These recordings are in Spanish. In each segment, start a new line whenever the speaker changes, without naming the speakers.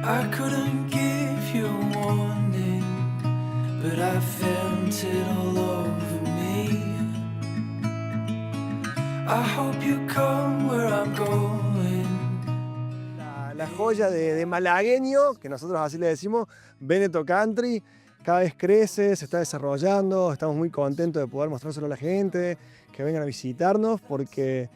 I couldn't give you a warning, but I felt it all over me. I hope you come where I'm going.
La joya de malagueño, que nosotros así le decimos, Veneto Country, cada vez crece, se está desarrollando, estamos muy contentos de poder mostrárselo a la gente, que vengan a visitarnos, porque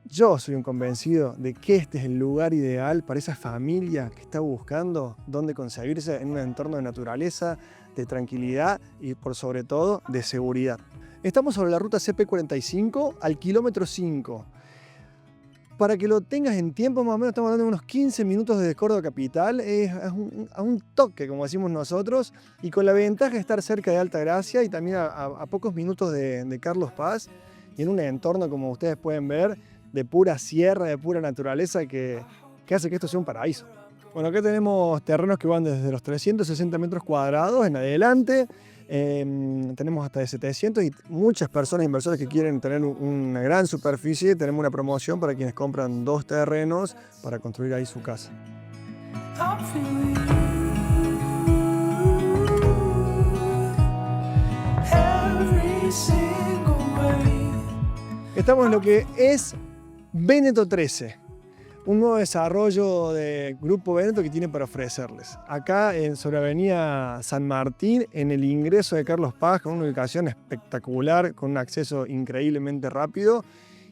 yo soy un convencido de que este es el lugar ideal para esa familia que está buscando dónde conseguirse en un entorno de naturaleza, de tranquilidad y por sobre todo de seguridad. Estamos sobre la ruta CP45 al kilómetro 5. Para que lo tengas en tiempo, más o menos estamos hablando de unos 15 minutos desde Córdoba Capital, a un toque, como decimos nosotros, y con la ventaja de estar cerca de Altagracia y también a pocos minutos de Carlos Paz, y en un entorno, como ustedes pueden ver, de pura sierra, de pura naturaleza, que hace que esto sea un paraíso. Bueno, acá tenemos terrenos que van desde los 360 metros cuadrados en adelante, tenemos hasta de 700 y muchas personas, inversores que quieren tener una gran superficie. Tenemos una promoción para quienes compran 2 terrenos para construir ahí su casa. Estamos en lo que es Veneto 13. Un nuevo desarrollo de Grupo Veneto que tiene para ofrecerles. Acá sobre Avenida San Martín, en el ingreso de Carlos Paz, con una ubicación espectacular, con un acceso increíblemente rápido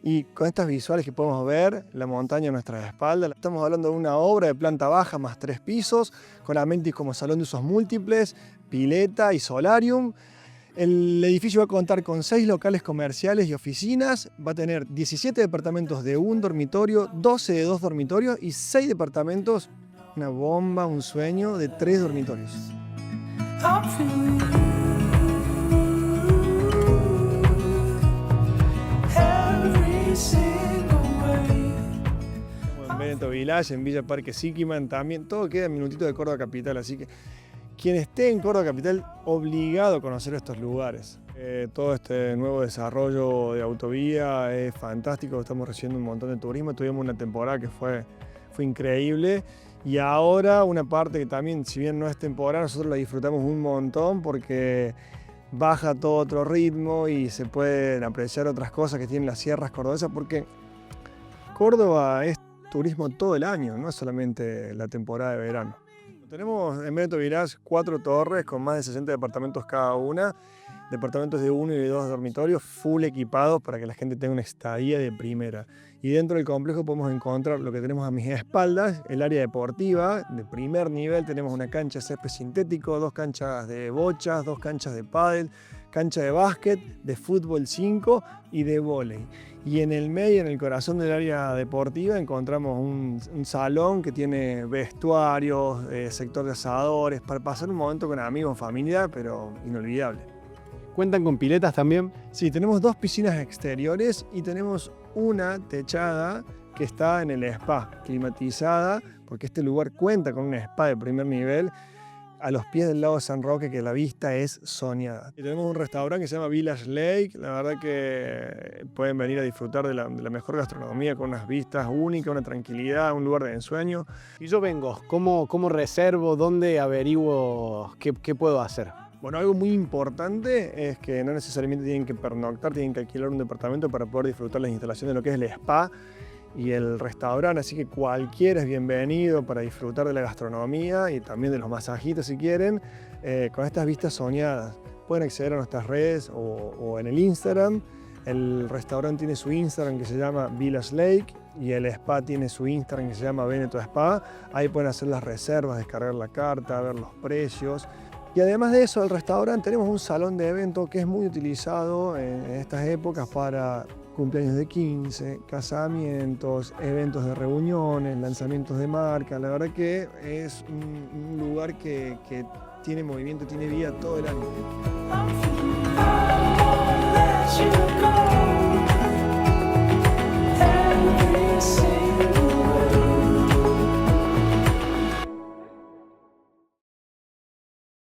y con estas visuales que podemos ver, la montaña a nuestras espaldas. Estamos hablando de una obra de planta baja más 3 pisos, con Amentis como salón de usos múltiples, pileta y solarium. El edificio va a contar con 6 locales comerciales y oficinas, va a tener 17 departamentos de 1 dormitorio, 12 de 2 dormitorios y 6 departamentos, una bomba, un sueño, de 3 dormitorios. En Veneto Village, en Villa Parque Siquiman, también todo queda en minutito de Córdoba Capital, así que quien esté en Córdoba Capital, obligado a conocer estos lugares. Todo este nuevo desarrollo de autovía es fantástico, estamos recibiendo un montón de turismo, tuvimos una temporada que fue increíble y ahora una parte que también, si bien no es temporada, nosotros la disfrutamos un montón porque baja todo otro ritmo y se pueden apreciar otras cosas que tienen las sierras cordobesas, porque Córdoba es turismo todo el año, no es solamente la temporada de verano. Tenemos en Veneto Village 4 torres con más de 60 departamentos cada una, departamentos de 1 y de 2 dormitorios, full equipados para que la gente tenga una estadía de primera. Y dentro del complejo podemos encontrar lo que tenemos a mis espaldas, el área deportiva de primer nivel. Tenemos una cancha de césped sintético, 2 canchas de bochas, 2 canchas de pádel, cancha de básquet, de fútbol 5 y de vóley. Y en el medio, en el corazón del área deportiva, encontramos un salón que tiene vestuarios, sector de asadores, para pasar un momento con amigos, familia, pero inolvidable.
¿Cuentan con piletas también?
Sí, tenemos 2 piscinas exteriores y tenemos una techada que está en el spa, climatizada, porque este lugar cuenta con un spa de primer nivel, a los pies del lago de San Roque, que la vista es soñada. Y tenemos un restaurante que se llama Village Lake, la verdad que pueden venir a disfrutar de la mejor gastronomía con unas vistas únicas, una tranquilidad, un lugar de ensueño.
Y yo vengo, ¿cómo reservo? ¿Dónde averiguo? ¿Qué puedo hacer?
Bueno, algo muy importante es que no necesariamente tienen que pernoctar, tienen que alquilar un departamento para poder disfrutar las instalaciones de lo que es el spa y el restaurante, así que cualquiera es bienvenido para disfrutar de la gastronomía y también de los masajitos si quieren, con estas vistas soñadas. Pueden acceder a nuestras redes o en el Instagram. El restaurante tiene su Instagram que se llama Village Lake y el spa tiene su Instagram que se llama Veneto Spa. Ahí pueden hacer las reservas, descargar la carta, ver los precios. Y además de eso, el restaurante tenemos un salón de eventos que es muy utilizado en estas épocas para cumpleaños de 15, casamientos, eventos de reuniones, lanzamientos de marca. La verdad que es un lugar que tiene movimiento, tiene vida todo el año.